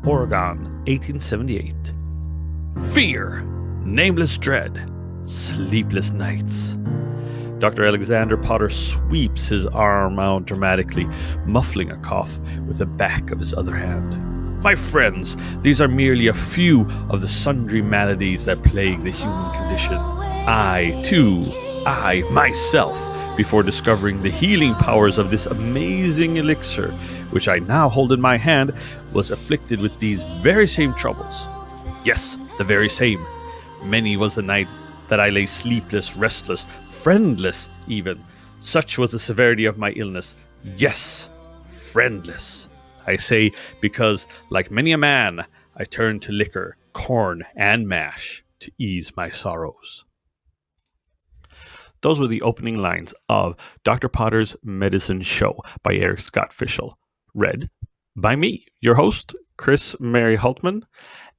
Oregon, 1878. Fear, nameless dread, sleepless nights. Dr. Alexander Potter sweeps his arm out dramatically, muffling a cough with the back of his other hand. My friends, these are merely a few of the sundry maladies that plague the human condition. I, myself, before discovering the healing powers of this amazing elixir, which I now hold in my hand, was afflicted with these very same troubles. Yes, the very same. Many was the night that I lay sleepless, restless, friendless even. Such was the severity of my illness. Yes, friendless. I say because, like many a man, I turned to liquor, corn, and mash to ease my sorrows. Those were the opening lines of Dr. Potter's Medicine Show by Eric Scott Fischl, read by me, your host, Chris Mary Hultman,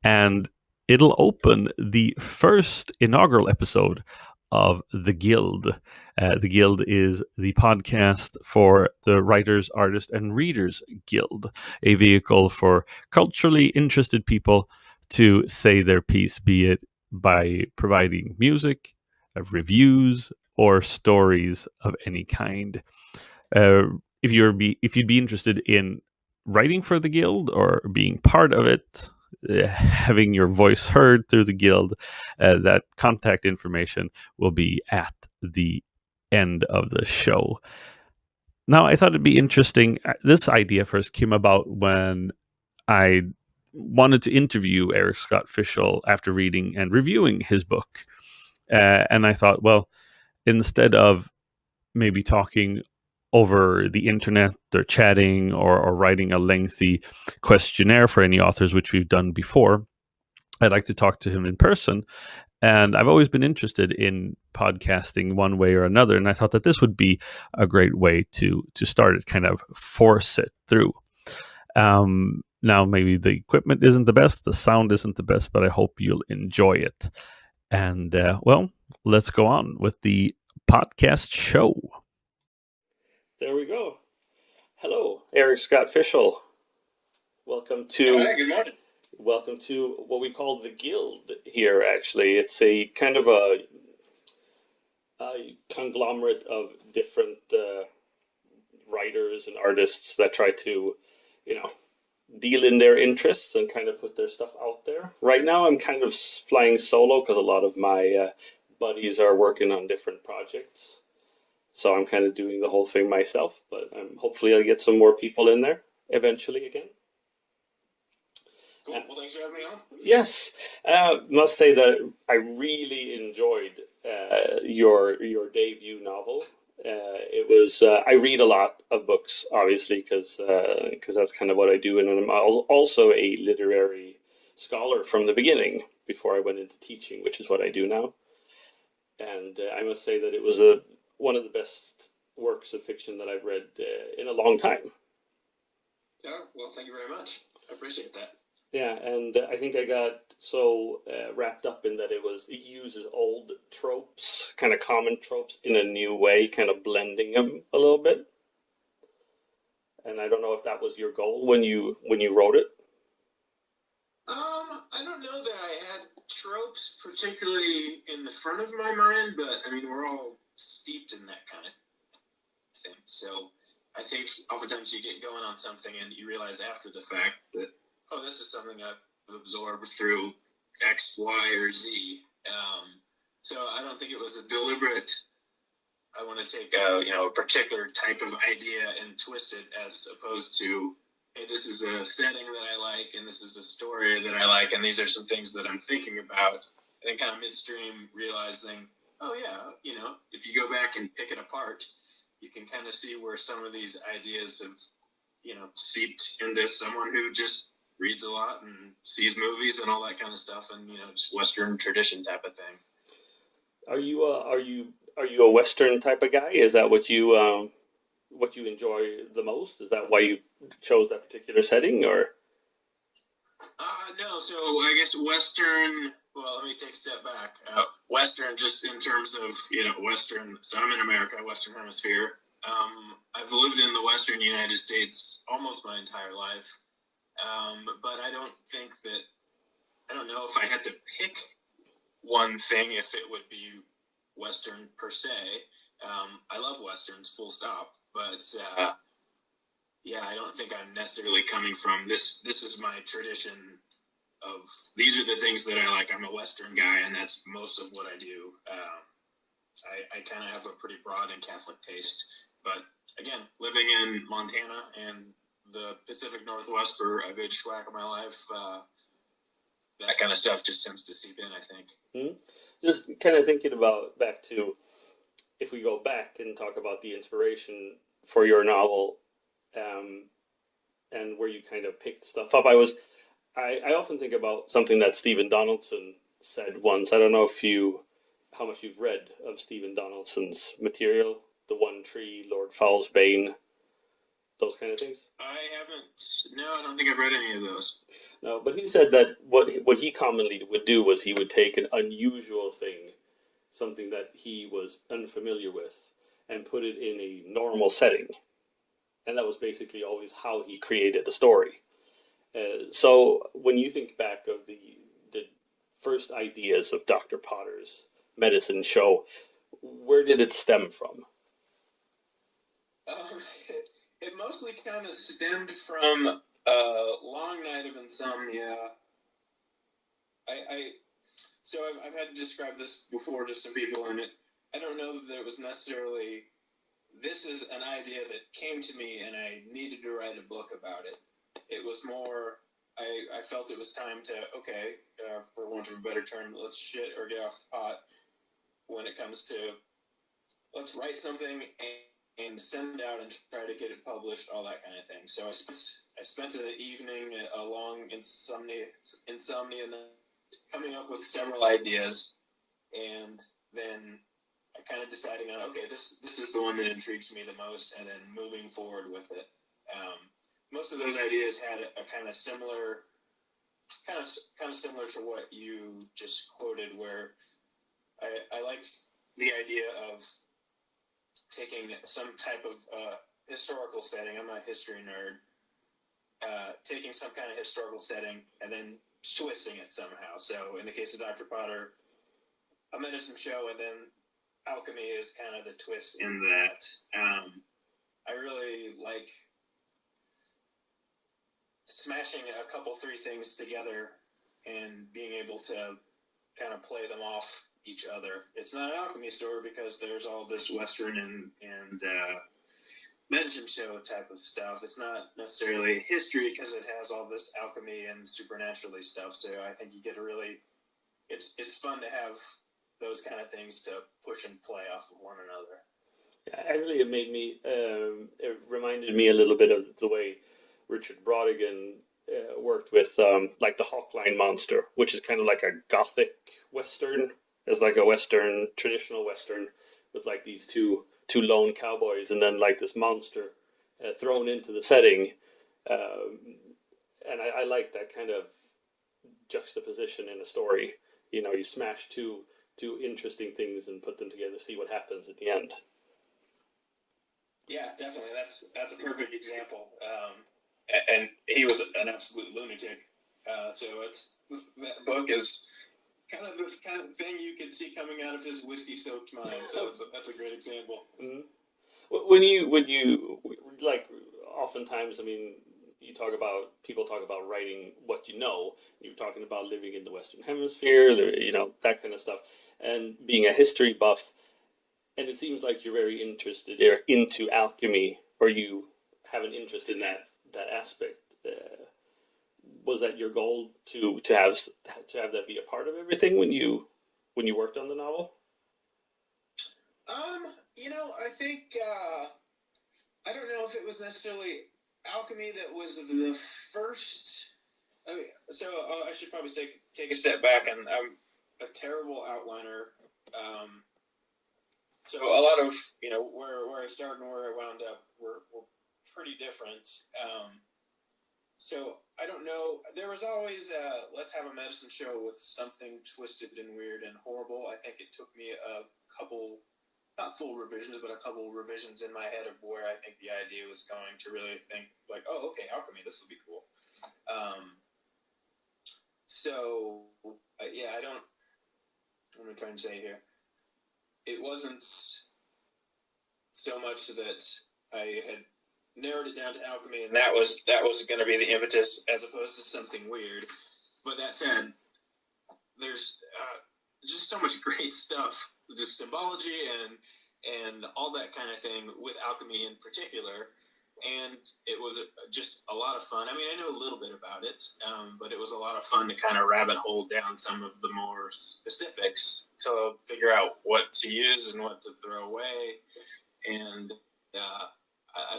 and it'll open the first inaugural episode of The Guild. The Guild is the podcast for the Writers, Artists, and Readers Guild, a vehicle for culturally interested people to say their piece, be it by providing music, reviews, or stories of any kind. If you'd be interested in writing for the Guild or being part of it, having your voice heard through the Guild, that contact information will be at the end of the show. Now, I thought it'd be interesting. This idea first came about when I wanted to interview Eric Scott Fischl after reading and reviewing his book. And I thought, well, instead of maybe talking over the internet or chatting or writing a lengthy questionnaire for any authors, which we've done before, I'd like to talk to him in person. And I've always been interested in podcasting one way or another. And I thought that this would be a great way to start it, kind of force it through. Now, maybe the equipment isn't the best, the sound isn't the best, but I hope you'll enjoy it. And, well, let's go on with the podcast show. There we go. Hello, Eric Scott Fischl. Welcome to... Hi, good morning. Welcome to what we call the Guild here, actually. It's a kind of a conglomerate of different writers and artists that try to, deal in their interests and kind of put their stuff out there. Right now, I'm kind of flying solo because a lot of my buddies are working on different projects. So I'm kind of doing the whole thing myself, but hopefully I'll get some more people in there eventually again. Cool. Well, thanks for having me on. Yes. Must say that I really enjoyed your debut novel. It was I read a lot of books, obviously, because that's kind of what I do, and I'm also a literary scholar from the beginning before I went into teaching, which is what I do now. And I must say that it was one of the best works of fiction that I've read in a long time. Yeah, well, thank you very much. I appreciate that. Yeah, and I think I got so wrapped up in that it uses old tropes, kind of common tropes, in a new way, kind of blending them a little bit. And I don't know if that was your goal when you wrote it. I don't know that I had tropes particularly in the front of my mind, but I mean, we're all steeped in that kind of thing. So I think oftentimes you get going on something and you realize after the fact that, oh, this is something I've absorbed through X, Y, or Z. So I don't think it was a deliberate, I want to take a particular type of idea and twist it, as opposed to, hey, this is a setting that I like, and this is a story that I like, and these are some things that I'm thinking about. And then kind of midstream realizing, oh yeah, if you go back and pick it apart, you can kind of see where some of these ideas have, seeped into someone who just reads a lot and sees movies and all that kind of stuff, and just Western tradition type of thing. Are you a Western type of guy? Is that what you enjoy the most? Is that why you chose that particular setting, or? No. So I guess Western. Well, let me take a step back. Western, just in terms of Western. So I'm in America, Western Hemisphere. I've lived in the Western United States almost my entire life. But I don't know if I had to pick one thing, if it would be Western per se. I love Westerns, full stop. But yeah, I don't think I'm necessarily coming from this. This is my tradition of these are the things that I like. I'm a Western guy, and that's most of what I do. I kind of have a pretty broad and Catholic taste. But again, living in Montana and the Pacific Northwest for a good whack of my life, that kind of stuff just tends to seep in, I think. Mm-hmm. Just kind of thinking about back to, if we go back and talk about the inspiration for your novel, and where you kind of picked stuff up. I often think about something that Stephen Donaldson said once. I don't know how much you've read of Stephen Donaldson's material, The One Tree, Lord Fowl's Bane, those kind of things. I haven't. No, I don't think I've read any of those. No, but he said that what he commonly would do was he would take an unusual thing, something that he was unfamiliar with, and put it in a normal setting. And that was basically always how he created the story. So when you think back of the first ideas of Dr. Potter's medicine show, where did it stem from? It mostly kind of stemmed from a long night of insomnia. So I've had to describe this before to some people, and I don't know that it was necessarily, this is an idea that came to me and I needed to write a book about it. It was more, I felt it was time to, okay, for want of a better term, let's shit or get off the pot when it comes to, let's write something and send it out and try to get it published, all that kind of thing. So I spent an evening, a long insomnia coming up with several ideas, and then I kind of deciding on, okay, this is the one that intrigues me the most, and then moving forward with it. Most of those ideas had a kind of similar to what you just quoted, where I like the idea of taking some type of historical setting. I'm not a history nerd. Taking some kind of historical setting and then twisting it somehow. So in the case of Dr. Potter, a medicine show, and then alchemy is kind of the twist in that. I really like smashing three things together and being able to kind of play them off each other. It's not an alchemy store because there's all this Western and medicine show type of stuff. It's not necessarily history because it has all this alchemy and supernaturally stuff. So I think you get it's fun to have those kind of things to push and play off of one another. Actually, it reminded me a little bit of the way Richard Brodigan worked with like the Hawkline monster, which is kind of like a gothic Western. It's like a Western, traditional Western, with like these two lone cowboys, and then like this monster thrown into the setting. And I like that kind of juxtaposition in a story. You know, you smash two interesting things and put them together, see what happens at the end. Yeah, definitely. That's a perfect example. And he was an absolute lunatic. So that book is kind of the kind of thing you could see coming out of his whiskey-soaked mind. So that's a great example. Mm-hmm. When you like, oftentimes, I mean, people talk about writing what you know. You're talking about living in the Western Hemisphere, you know, that kind of stuff, and being a history buff. And it seems like you're very interested into alchemy, or you have an interest in that aspect. Was that your goal to have that be a part of everything when you worked on the novel? You know, I think I don't know if it was necessarily alchemy that was the first. I mean, so I should probably take a step back, and I'm a terrible outliner. So a lot of, you know, where I started and where I wound up were pretty different. So I don't know. There was always let's have a medicine show with something twisted and weird and horrible. I think it took me a couple, not full revisions, but a couple revisions in my head of where I think the idea was going to really think like, oh, okay, alchemy, this will be cool. So yeah, I don't. What am I trying to say here? It wasn't so much that I had narrowed it down to alchemy, and that was going to be the impetus, as opposed to something weird. But that said, there's just so much great stuff, just symbology and all that kind of thing with alchemy in particular. And it was just a lot of fun. I mean, I knew a little bit about it, but it was a lot of fun to kind of rabbit hole down some of the more specifics to figure out what to use and what to throw away. And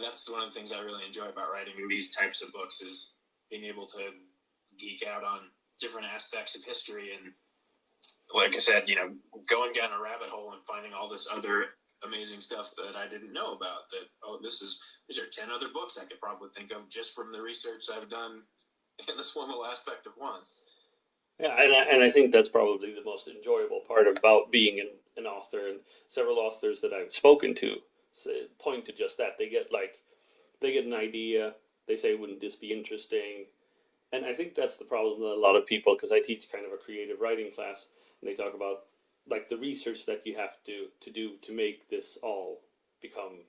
that's one of the things I really enjoy about writing these types of books, is being able to geek out on different aspects of history. And like I said, going down a rabbit hole and finding all this other amazing stuff that I didn't know about, that, these are 10 other books I could probably think of just from the research I've done in this one little aspect of one. Yeah, and I think that's probably the most enjoyable part about being an author. And several authors that I've spoken to point to just that. They get an idea, they say, wouldn't this be interesting? And I think that's the problem with a lot of people, because I teach kind of a creative writing class, and they talk about like the research that you have to do to make this all become,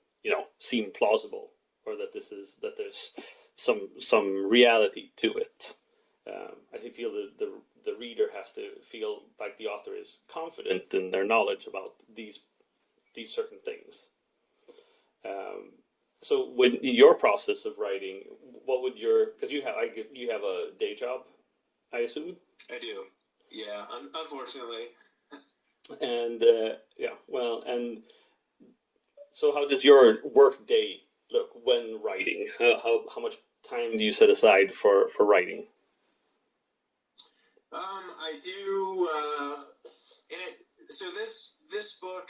seem plausible, or that there's some reality to it. I feel that the reader has to feel like the author is confident in their knowledge about these certain things. So with your process of writing, what would because you have a day job, I assume? I do. Yeah, unfortunately. And and so how does your work day look when writing? How much time do you set aside for writing? I do. So this book,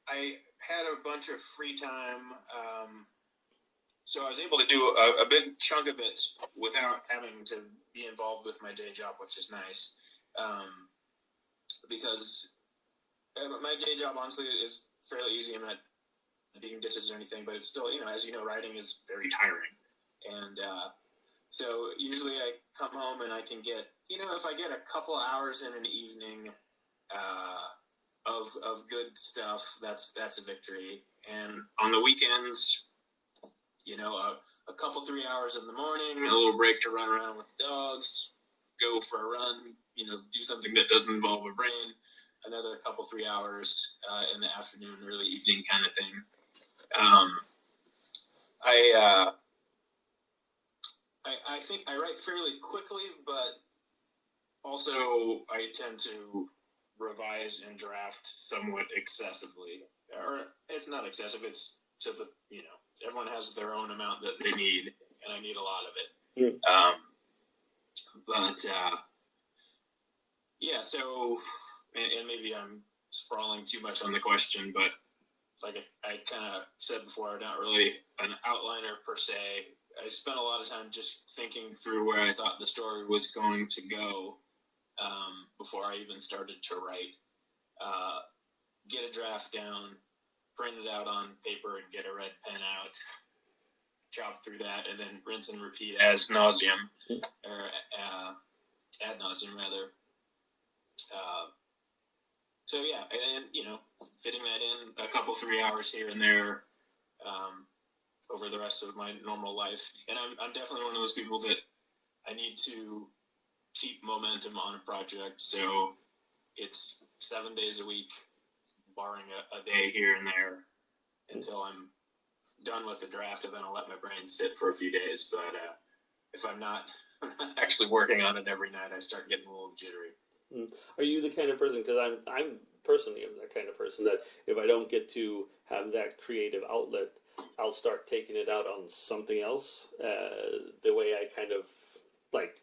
I had a bunch of free time, so I was able to do a big chunk of it without having to be involved with my day job, which is nice. Because my day job, honestly, is fairly easy. I'm not being dishes or anything, but it's still, as you know, writing is very tiring. And so usually I come home and I can get, if I get a couple hours in an evening of good stuff, that's a victory. And on the weekends, a couple 3 hours in the morning, a little break to run around with the dogs, go for a run, do something that doesn't involve a brain, another couple 3 hours in the afternoon, early evening kind of thing. I think I write fairly quickly, but also I tend to revise and draft somewhat excessively. Or it's not excessive, it's to the, everyone has their own amount that they need, and I need a lot of it. Yeah, so, and maybe I'm sprawling too much on the question, but like I kind of said before, I'm not really an outliner per se. I spent a lot of time just thinking through where I thought the story was going to go before I even started to write. Get a draft down, print it out on paper, and get a red pen out, chop through that, and then rinse and repeat as nauseum, or ad nauseum rather. So yeah, and fitting that in a couple 3 hours here and there over the rest of my normal life. And I'm definitely one of those people that I need to keep momentum on a project, so it's 7 days a week, barring a day here and there, until I'm done with the draft, and then I'll let my brain sit for a few days. But if I'm not actually working on it every night, I start getting a little jittery. Are you the kind of person, because I'm personally that kind of person, that if I don't get to have that creative outlet, I'll start taking it out on something else. The way I kind of like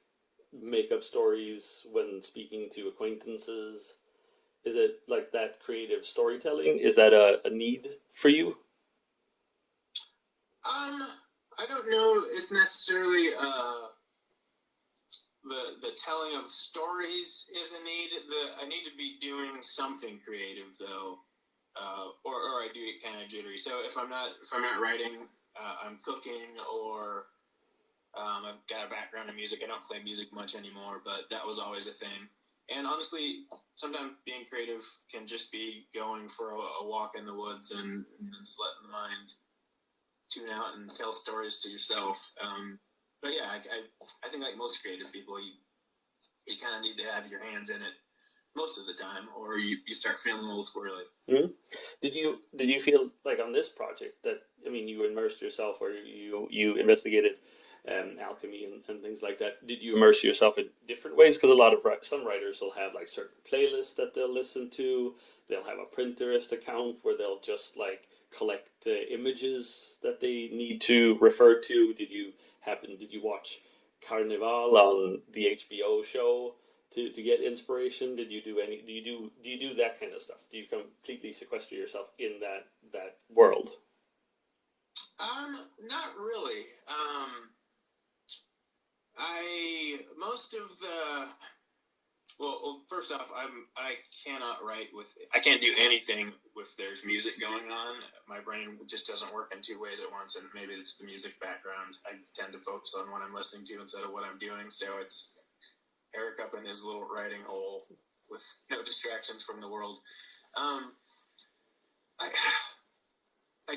make up stories when speaking to acquaintances. Is it like that creative storytelling? Is that a need for you? I don't know. It's necessarily the telling of stories is a need. I need to be doing something creative though, or I do get kind of jittery. So if I'm not writing, I'm cooking, or I've got a background background in music. I don't play music much anymore, but that was always a thing. And honestly, sometimes being creative can just be going for a walk in the woods and just letting the mind tune out and tell stories to yourself. But yeah, I think like most creative people, you kind of need to have your hands in it most of the time, or you start feeling a little squirrely. Mm-hmm. Did you feel like on this project that, I mean, you immersed yourself, or you investigated alchemy and things like that? Did you immerse yourself in different ways? Because some writers will have like certain playlists that they'll listen to. They'll have a Pinterest account where they'll just like collect images that they need to refer to. Did you watch Carnival on the HBO show to get inspiration? Do you do that kind of stuff? Do you completely sequester yourself in that world? Not really. First off, I can't do anything if there's music going on. My brain just doesn't work in two ways at once, and maybe it's the music background. I tend to focus on what I'm listening to instead of what I'm doing, so it's Eric up in his little writing hole with no distractions from the world. I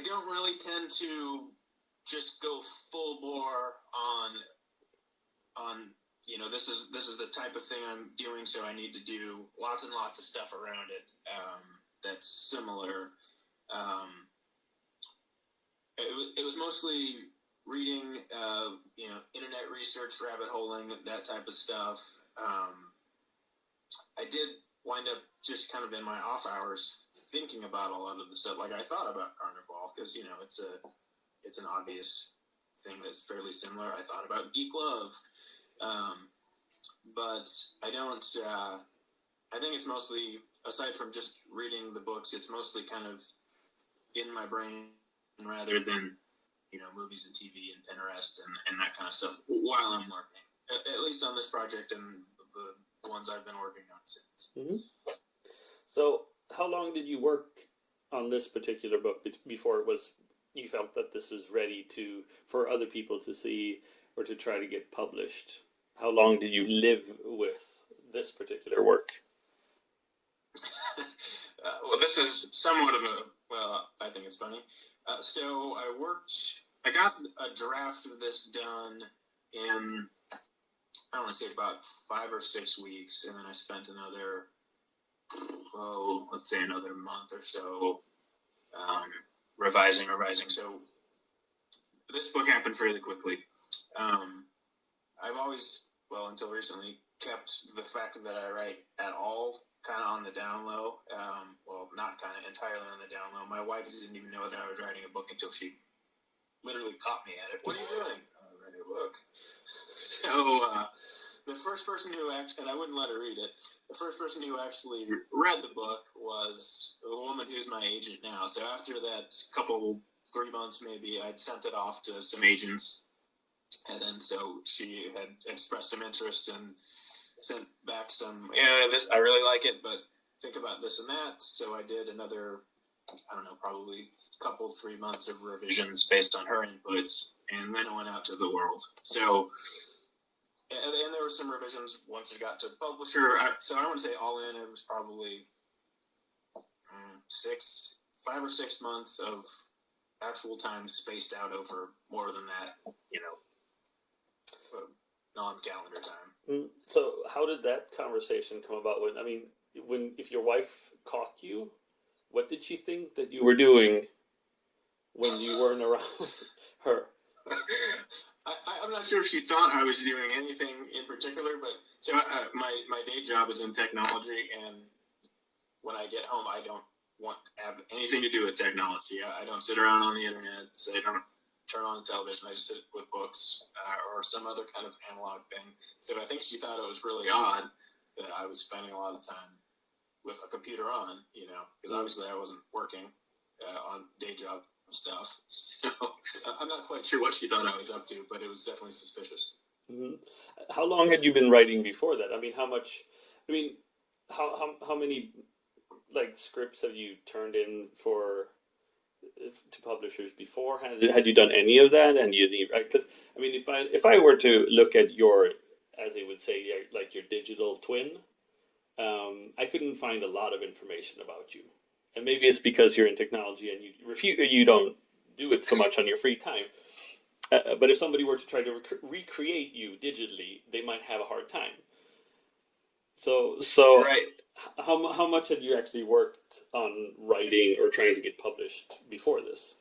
don't really tend to just go full bore on this is the type of thing I'm doing, so I need to do lots and lots of stuff around it that's similar. It was mostly reading, internet research, rabbit holing, that type of stuff. I did wind up just kind of in my off hours thinking about a lot of the stuff. Like I thought about Carnival because it's an obvious thing that's fairly similar. I thought about Geek Love, but I don't. I think it's mostly, aside from just reading the books, it's mostly kind of in my brain rather than movies and TV and Pinterest and that kind of stuff while I'm working. At least on this project and the ones I've been working on since. Mm-hmm. So, how long did you work on this particular book before you felt that this was ready for other people to see or to try to get published? How long did you live with this particular work? Well, this is somewhat of I think it's funny. So I got a draft of this done in, I want to say about 5 or 6 weeks, and then I spent another month or so revising. So this book happened fairly quickly. I've always, until recently, kept the fact that I write at all kind of on the down low. Not kind of entirely on the down low. My wife didn't even know that I was writing a book until she literally caught me at it. What are you doing? I'm writing a book. So the first person who and I wouldn't let her read it, the first person who actually read the book was a woman who's my agent now. So after that 3 months maybe, I'd sent it off to some agents. And then so she had expressed some interest and sent back some, this, I really like it, but think about this and that. So I did another, I don't know, probably 3 months of revisions based on her inputs, and then it went out to the world. So, and there were some revisions once it got to the publisher. So I want to say all in, it was probably 5 or 6 months of actual time spaced out over more than that, non-calendar time. So how did that conversation come about? If your wife caught you, what did she think that you were doing when you weren't around her? I'm not sure if she thought I was doing anything in particular, but so my day job is in technology, and when I get home, I don't want to have anything to do with technology. I don't sit around on the internet, so I don't turn on television. I just sit with books or some other kind of analog thing. So I think she thought it was really odd that I was spending a lot of time with a computer on, because obviously I wasn't working on day job stuff. So I'm not quite sure what she thought I was up to, but it was definitely suspicious. Mm-hmm. How long had you been writing before that? How many like scripts have you turned in for to publishers before? Had you done any of that? And because I mean, if I were to look at your, as they would say, like your digital twin, I couldn't find a lot of information about you. And maybe it's because you're in technology and you don't do it so much on your free time. But if somebody were to try to recreate you digitally, they might have a hard time. So Right. how much had you actually worked on writing or trying to get published before this?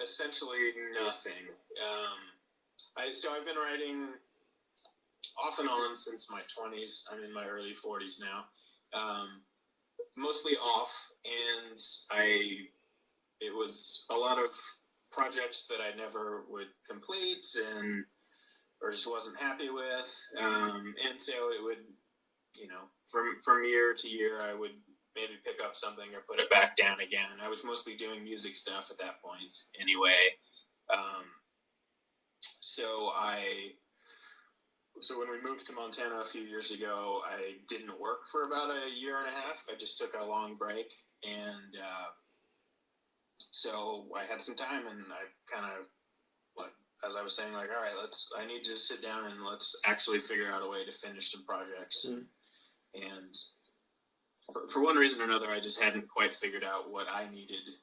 Essentially nothing. I've been writing off and on since my 20s. I'm in my early 40s now. Mostly off, and it was a lot of projects that I never would complete or just wasn't happy with. And so it would, from year to year, I would maybe pick up something or put it back down again. I was mostly doing music stuff at that point anyway. So when we moved to Montana a few years ago, I didn't work for about a year and a half. I just took a long break, and so I had some time, and I kind of, as I was saying, all right, I need to sit down and let's actually figure out a way to finish some projects. Mm. And for one reason or another, I just hadn't quite figured out what I needed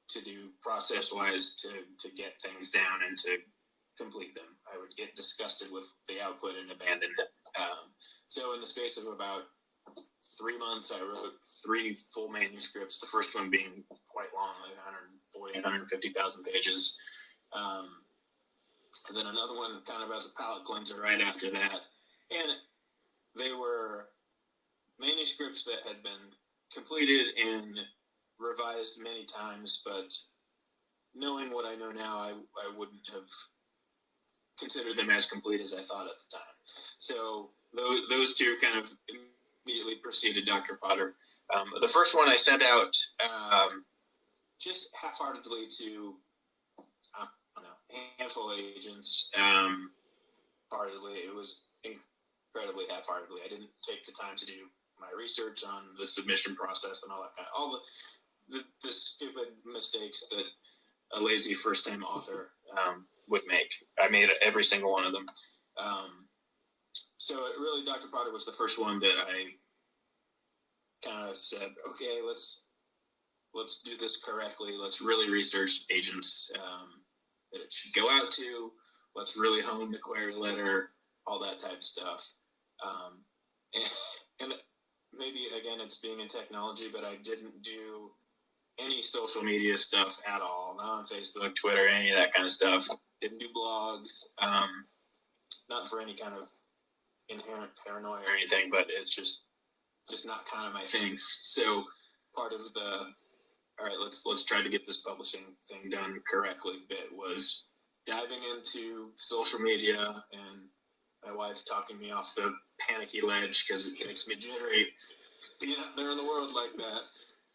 to do process-wise to get things down and to complete them. I would get disgusted with the output and abandon it. So in the space of about 3 months, I wrote 3 full manuscripts, the first one being quite long, like 140, 150,000 pages. And then another one kind of as a palate cleanser right after that. And they were manuscripts that had been completed and revised many times, but knowing what I know now, I wouldn't have considered them as complete as I thought at the time. So those two kind of immediately preceded Dr. Potter. The first one I sent out just half-heartedly to a handful of agents. Heartedly, it was incredibly half-heartedly. I didn't take the time to do my research on the submission process and all that kind of all the stupid mistakes that a lazy first-time author would make. I made every single one of them. So really, Dr. Potter was the first one that I kind of said, okay, let's do this correctly. Let's really research agents that it should go out to. Let's really hone the query letter, all that type of stuff. And maybe, again, it's being in technology, but I didn't do any social media stuff at all. Not on Facebook, Twitter, any of that kind of stuff. Didn't do blogs. Not for any kind of inherent paranoia or anything, but it's just not kind of my things. So part of all right, let's try to get this publishing thing done correctly bit was diving into social media and my wife talking me off the panicky ledge because it makes me jittery being out there in the world like that.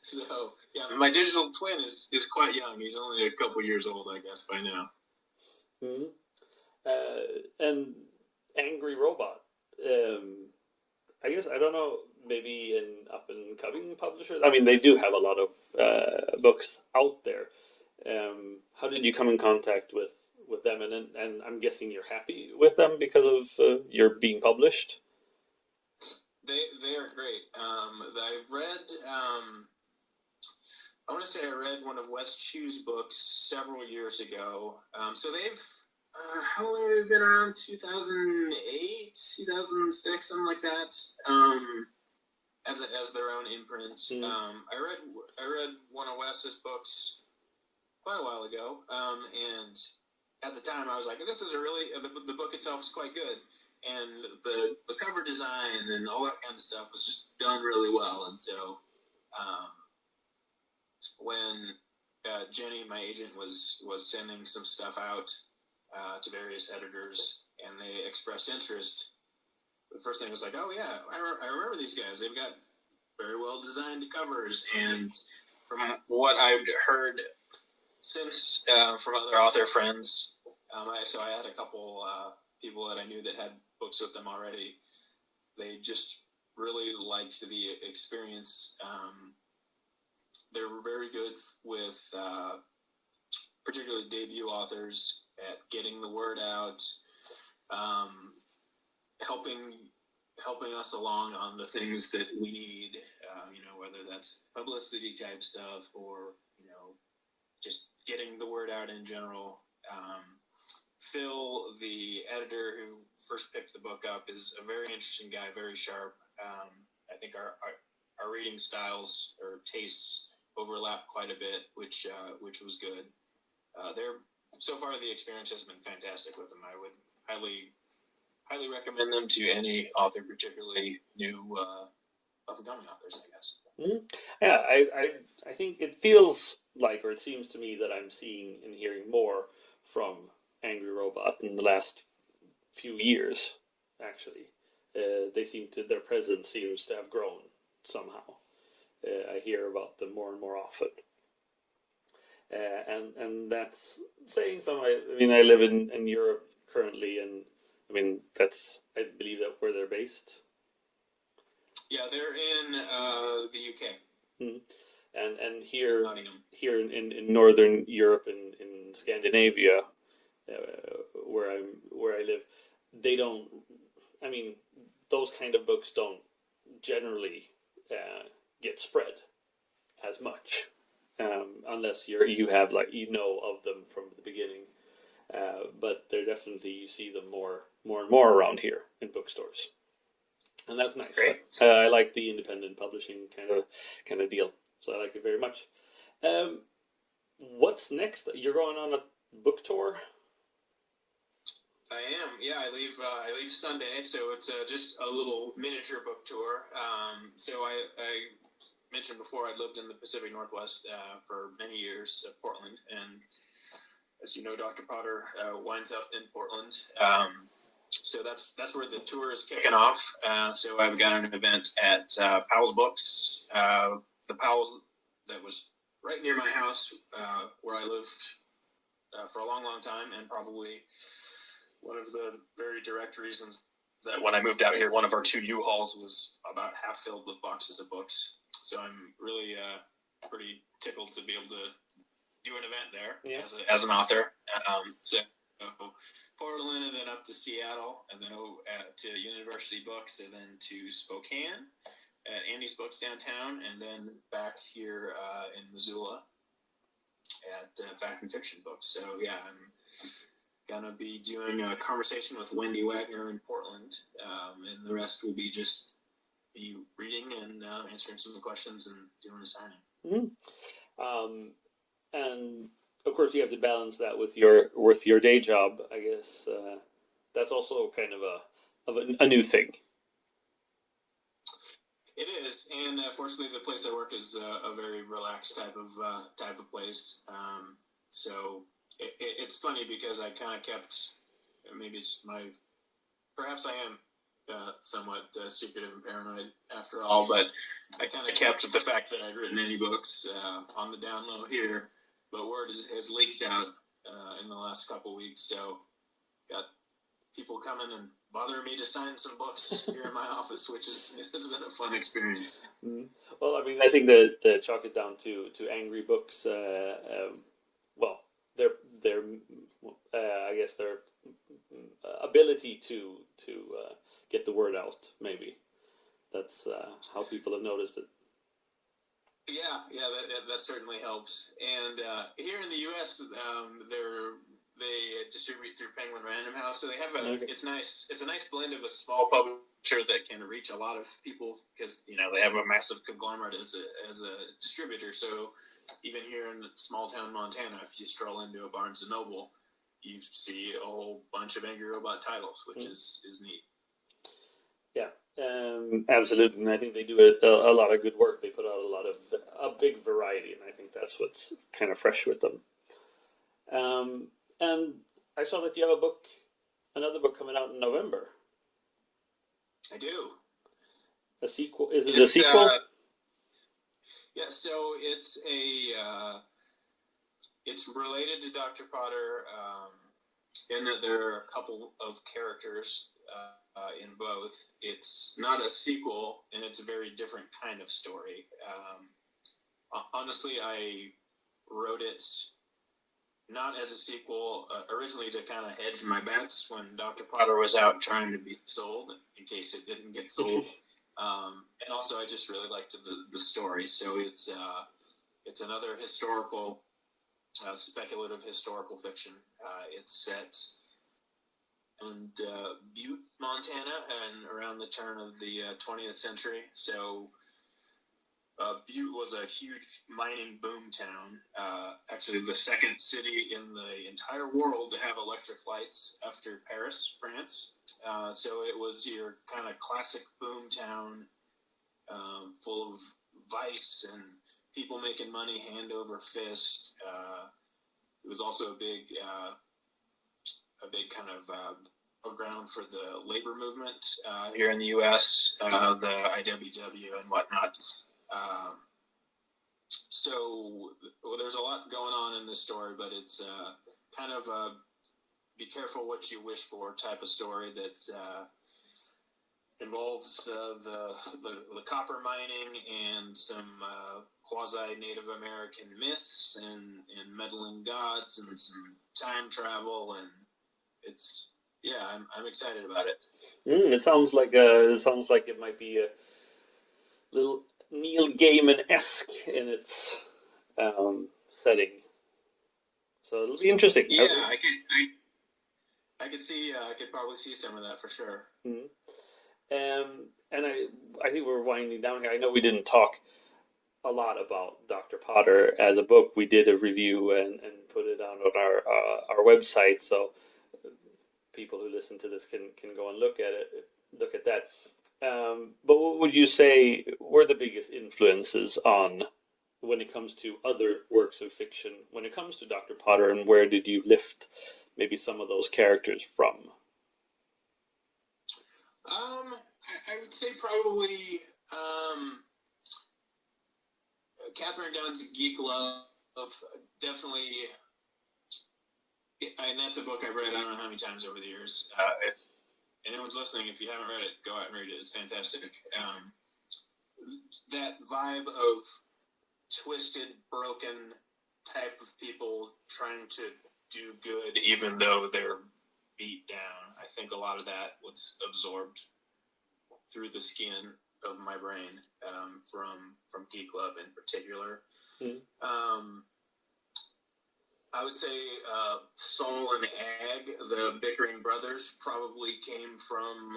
So yeah, my digital twin is quite young. He's only a couple years old, I guess, by now. Mm-hmm. And Angry Robot. I guess, I don't know, maybe in up and coming publishers. I mean, they do have a lot of books out there. How did you come in contact with them? And I'm guessing you're happy with them because of your being published. They are great. I read. I want to say I read one of Wes Chu's books several years ago. So they've. How long have they been around? 2008, 2006, something like that. As their own imprint. Mm. I read one of Wes's books quite a while ago, and at the time I was like, this is the book itself is quite good, and the cover design and all that kind of stuff was just done really well. And so when Jenny, my agent, was sending some stuff out to various editors, and they expressed interest, the first thing was like, oh yeah, I remember these guys. They've got very well designed covers. And from what I've heard since from other author friends, I had a couple people that I knew that had books with them already. They just really liked the experience they're very good with particularly debut authors at getting the word out, helping us along on the things that we need, whether that's publicity type stuff or, just getting the word out in general. Phil, the editor who first picked the book up, is a very interesting guy, very sharp. I think our reading styles or tastes overlap quite a bit, which was good. So far the experience has been fantastic with them. I would highly recommend them to any author, particularly new up-and-coming authors, I guess. Mm-hmm. Yeah, I think it feels like, or it seems to me, that I'm seeing and hearing more from Angry Robot in the last few years. Actually, their presence seems to have grown somehow. I hear about them more and more often, and that's saying something. I mean, I live in Europe currently, and I mean I believe that where they're based. Yeah, they're in the UK. Mm-hmm. And here Nottingham. Here in Northern Europe, in Scandinavia, where I live, they don't. I mean, those kind of books don't generally get spread as much, unless you have of them from the beginning. But they're definitely, you see them more and more around here in bookstores, and that's nice. I like the independent publishing kind of deal, so I like it very much. What's next? You're going on a book tour? I am. Yeah, I leave Sunday, so it's just a little miniature book tour. So I mentioned before I lived in the Pacific Northwest for many years, Portland, and as you know, Dr. Potter winds up in Portland. So that's where the tour is kicking off. So I've got an event at Powell's Books, the Powell's that was right near my house, where I lived for a long, long time, and probably one of the very direct reasons that when I moved out here, one of our 2 U-Hauls was about half filled with boxes of books. So I'm really pretty tickled to be able to do an event there as an author. So Portland, and then up to Seattle, and then to University Books, and then to Spokane at Andy's Books downtown, and then back here in Missoula at Fact and Fiction Books. So yeah, I'm gonna be doing a conversation with Wendy Wagner in Portland, and the rest will be just me reading and answering some of the questions and doing a signing. Mm-hmm. And of course, you have to balance that with your day job. I guess that's also kind of a new thing. It is, and fortunately, the place I work is a very relaxed type of place. So it's funny because I kind of kept, maybe it's perhaps I am somewhat secretive and paranoid after all, but I kind of kept the fact that I'd written any books on the down low here. But word has leaked out in the last couple weeks, so got people coming and bothering me to sign some books here in my office, which has been a fun experience. Mm. Well, I mean, I think that chalk it down to Angry Books. Well, their I guess their ability to get the word out. Maybe that's how people have noticed it. Yeah, that certainly helps. And here in the U.S., they distribute through Penguin Random House, so they have it's nice. It's a nice blend of a small publisher that can reach a lot of people because they have a massive conglomerate as a distributor. So even here in small town Montana, if you stroll into a Barnes and Noble, you see a whole bunch of Angry Robot titles, which is neat. Yeah. Absolutely, and I think they do a lot of good work. They put out a big variety, and I think that's what's kind of fresh with them. And I saw that you have another book coming out in November. I do. A sequel? Is it a sequel? Yeah, so it's it's related to Dr. Potter in that there are a couple of characters in both. It's not a sequel, and it's a very different kind of story. honestly, I wrote it not as a sequel, originally to kind of hedge my bets when Dr. Potter was out trying to be sold, in case it didn't get sold. And also, I just really liked the story. So it's another historical, speculative historical fiction. It's set in Butte, Montana, and around the turn of the 20th century. So Butte was a huge mining boom town. Actually, the second city in the entire world to have electric lights after Paris, France. So it was your kind of classic boom town, full of vice and people making money hand over fist. It was also a big kind of a ground for the labor movement here in the U.S., the IWW and whatnot. So there's a lot going on in this story, but it's kind of a be careful what you wish for type of story that involves the copper mining and some quasi-Native American myths and meddling gods and some time travel, and it's I'm excited about it. It sounds like it might be a little Neil Gaiman-esque in its setting, so it'll be interesting. Yeah, I could probably see some of that for sure. Mm-hmm. And I think we're winding down here. I know we didn't talk a lot about Dr. Potter as a book. We did a review and put it on our website, so people who listen to this can go and look at that. But what would you say were the biggest influences on when it comes to other works of fiction, when it comes to Dr. Potter, and where did you lift maybe some of those characters from? I would say probably Catherine Dunn's Geek Love, definitely, and that's a book I've read I don't know how many times over the years. If anyone's listening, if you haven't read it, go out and read it. It's fantastic. That vibe of twisted, broken type of people trying to do good even though they're beat down. I think a lot of that was absorbed through the skin of my brain from Geek Club in particular. I would say Saul and Ag, the bickering brothers, probably came from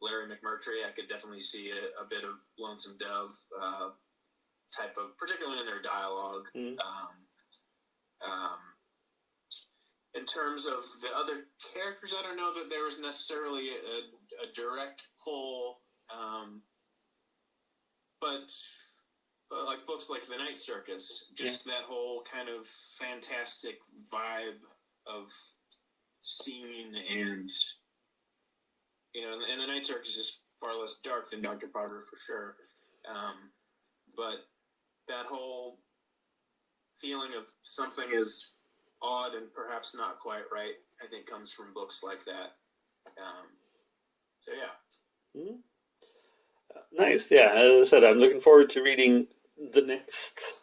Larry McMurtry. I could definitely see a bit of Lonesome Dove type of, particularly in their dialogue. In terms of the other characters, I don't know that there was necessarily a direct pull, but like books like The Night Circus, just that whole kind of fantastic vibe of scene, and and The Night Circus is far less dark than Dr. Potter for sure, but that whole feeling of something is odd and perhaps not quite right, I think, comes from books like that. So yeah. Nice. Yeah, as I said, I'm looking forward to reading the next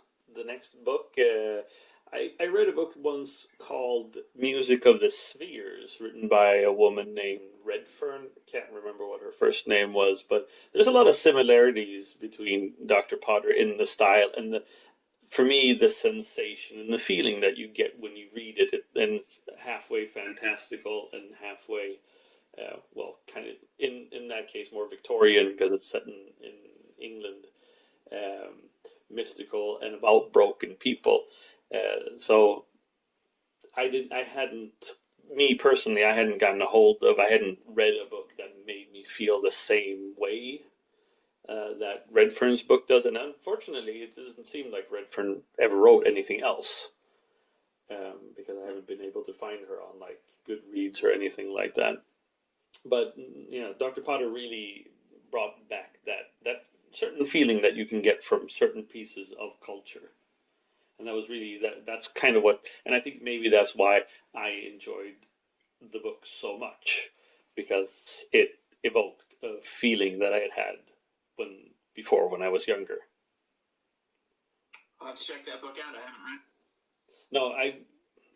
book. I read a book once called Music of the Spheres, written by a woman named Redfern. Can't remember what her first name was, but there's a lot of similarities between Dr. Potter in the style and for me, the sensation and the feeling that you get when you read it, and it's halfway fantastical and halfway, kind of in that case more Victorian because it's set in England, mystical and about broken people. So I hadn't gotten a hold of, I hadn't read a book that made me feel the same way that Redfern's book does, and unfortunately, it doesn't seem like Redfern ever wrote anything else, because I haven't been able to find her on like Goodreads or anything like that. But Dr. Potter really brought back that certain feeling that you can get from certain pieces of culture, and that was really that's kind of what, and I think maybe that's why I enjoyed the book so much, because it evoked a feeling that I had before when I was younger. I'll have to check that book out. I haven't read. No,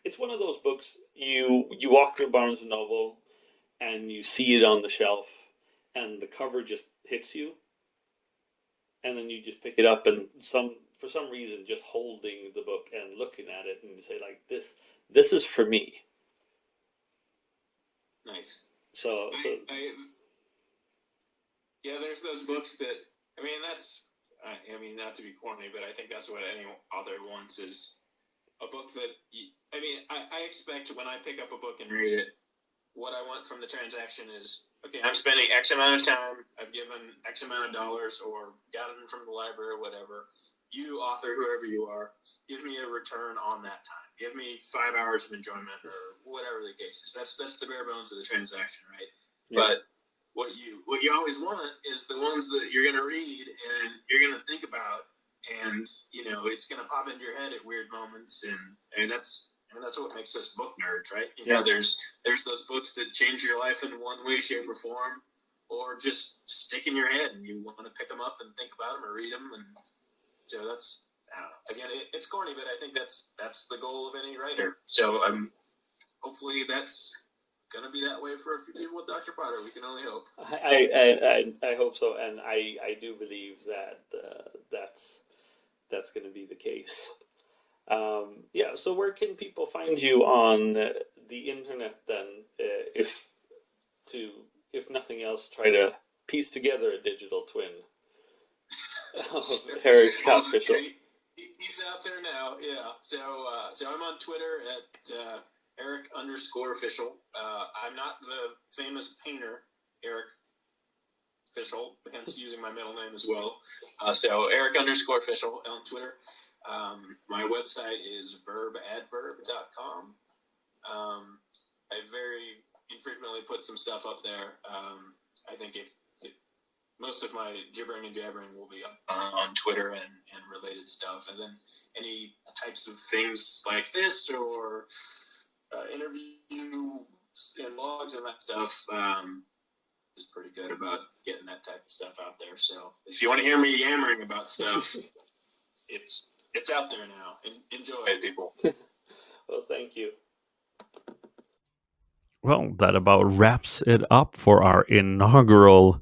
it's one of those books you walk through Barnes and Noble and you see it on the shelf and the cover just hits you, and then you just pick it up and for some reason just holding the book and looking at it and you say like this is for me. Nice. So yeah, there's those books that I mean not to be corny, but I think that's what any author wants is a book that I expect when I pick up a book and read it, what I want from the transaction is, okay, I'm spending X amount of time, I've given X amount of dollars or gotten them from the library or whatever. You, author, whoever you are, give me a return on that time. Give me 5 hours of enjoyment or whatever the case is. That's the bare bones of the transaction, right? Yeah. But what you always want is the ones that you're going to read and you're going to think about, and it's going to pop into your head at weird moments, and that's what makes us book nerds, right? There's those books that change your life in one way, shape, or form, or just stick in your head, and you want to pick them up and think about them or read them, and so that's, I don't know. Again, it's corny, but I think that's the goal of any writer. So hopefully that's gonna be that way for a few people with Dr. Potter. We can only hope. I hope so, and I do believe that that's going to be the case. Yeah. So where can people find you on the internet then? If nothing else, try to piece together a digital twin of Eric Scott Fischl. He's out there now. Yeah. So I'm on Twitter at Eric_Fischl. I'm not the famous painter Eric Fischl, hence using my middle name as well. So Eric_Fischl on Twitter. My website is verbadverb.com. I very infrequently put some stuff up there. I think if most of my gibbering and jabbering will be on Twitter and related stuff, and then any types of things like this or interviews and blogs and that stuff is pretty good about getting that type of stuff out there. So if you want to hear me yammering about stuff, it's out there now. Enjoy it, people. Well, thank you. Well, that about wraps it up for our inaugural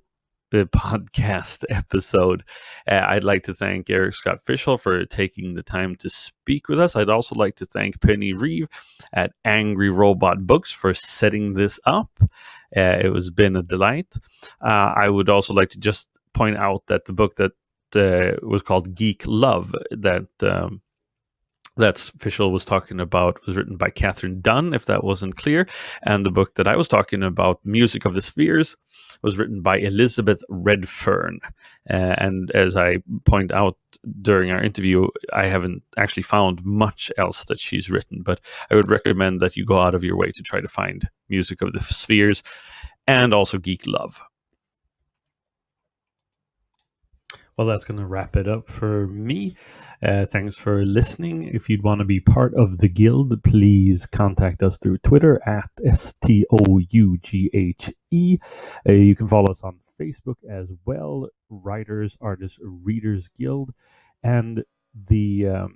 podcast episode. I'd like to thank Eric Scott Fischl for taking the time to speak with us. I'd also like to thank Penny Reeve at Angry Robot Books for setting this up. It has been a delight. I would also like to just point out that the book that was called Geek Love, that's Fischl was talking about, was written by Catherine Dunn, if that wasn't clear. And the book that I was talking about, Music of the Spheres, was written by Elizabeth Redfern. And as I point out during our interview, I haven't actually found much else that she's written, but I would recommend that you go out of your way to try to find Music of the Spheres and also Geek Love. Well, that's going to wrap it up for me. Thanks for listening. If you'd want to be part of the guild, please contact us through Twitter at STOUGHE. You can follow us on Facebook as well, Writers, Artists, Readers Guild. And the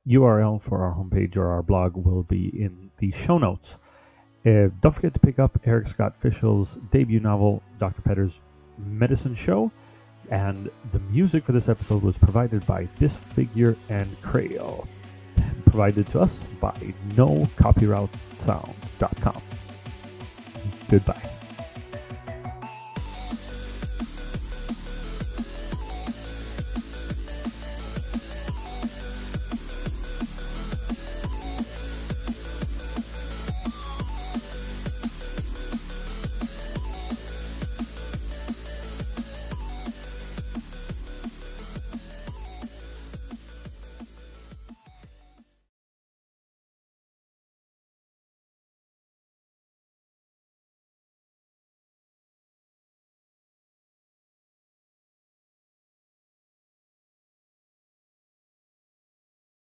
URL for our homepage or our blog will be in the show notes. Don't forget to pick up Eric Scott Fischl's debut novel, Dr. Petter's Medicine Show. And the music for this episode was provided by This Figure and Crayo, provided to us by NoCopyrightSound.com. Goodbye.